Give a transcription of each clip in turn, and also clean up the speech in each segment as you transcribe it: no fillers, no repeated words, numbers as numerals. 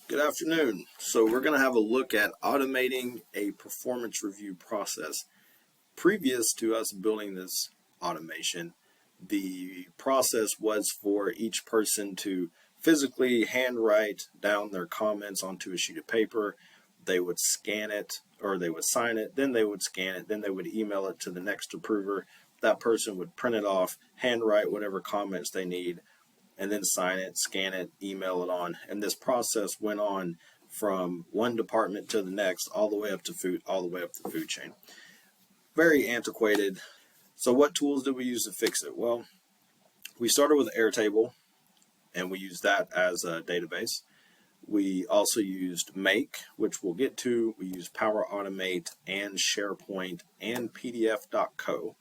Good afternoon. So we're going to have a look at automating a performance review process. Previous to us building this automation, the process was for each person to physically handwrite down their comments onto a sheet of paper. They would scan it, or they would sign it, then they would scan it, then they would email it to the next approver. That person would print it off, handwrite whatever comments they need, and then sign it, scan it, email it on. And this process went on from one department to the next, all the way up to the food chain. Very antiquated. So what tools did we use to fix it? Well, we started with Airtable, and we used that as a database. We also used Make, which we'll get to. We used Power Automate and Sharepoint and PDF.co.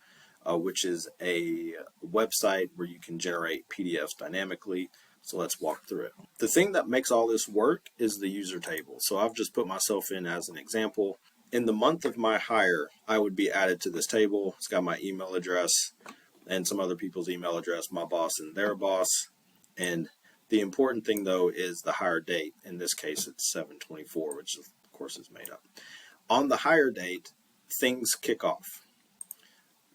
Which is a website where you can generate PDFs dynamically. So let's walk through it. The thing that makes all this work is the user table. So I've just put myself in as an example. In the month of my hire, I would be added to this table. It's got my email address and some other people's email address, my boss and their boss. And the important thing though is the hire date. In this case, it's 7/24, which of course is made up. On the hire date, things kick off.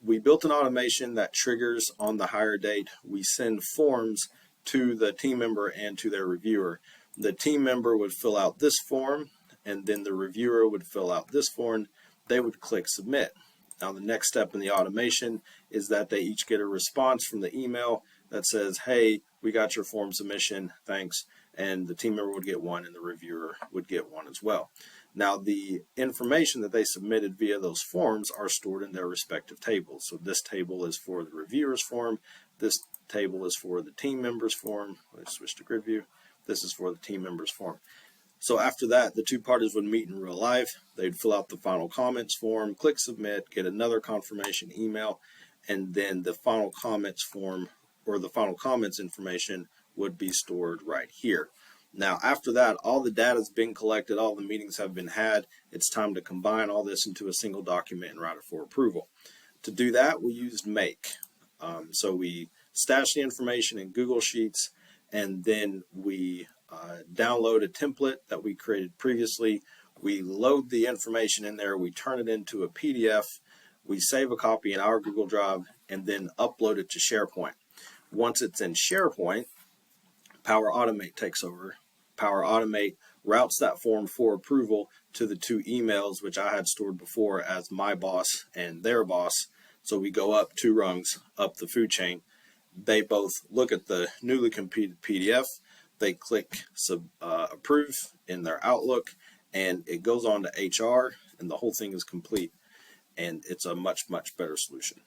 We built an automation that triggers on the hire date. We send forms to the team member and to their reviewer. The team member would fill out this form, and then the reviewer would fill out this form. They would click submit. Now the next step in the automation is that they each get a response from the email that says, hey, we got your form submission, thanks. And the team member would get one and the reviewer would get one as well. Now the information that they submitted via those forms are stored in their respective tables. So this table is for the reviewer's form. This table is for the team member's form. Let's switch to grid view. This is for the team member's form. So after that, the two parties would meet in real life. They'd fill out the final comments form, click submit, get another confirmation email, and then the final comments form or the final comments information would be stored right here. Now, after that, all the data has been collected, all the meetings have been had. It's time to combine all this into a single document and route it for approval. To do that, we used Make. So we stashed the information in Google Sheets, and then we download a template that we created previously. We load the information in there, we turn it into a PDF, we save a copy in our Google Drive, and then upload it to SharePoint. Once it's in SharePoint, Power Automate takes over. Power Automate routes that form for approval to the two emails which I had stored before as my boss and their boss. So we go up 2 rungs up the food chain. They both look at the newly completed PDF. They click approve in their Outlook, and it goes on to HR, and the whole thing is complete. And it's a much, much better solution.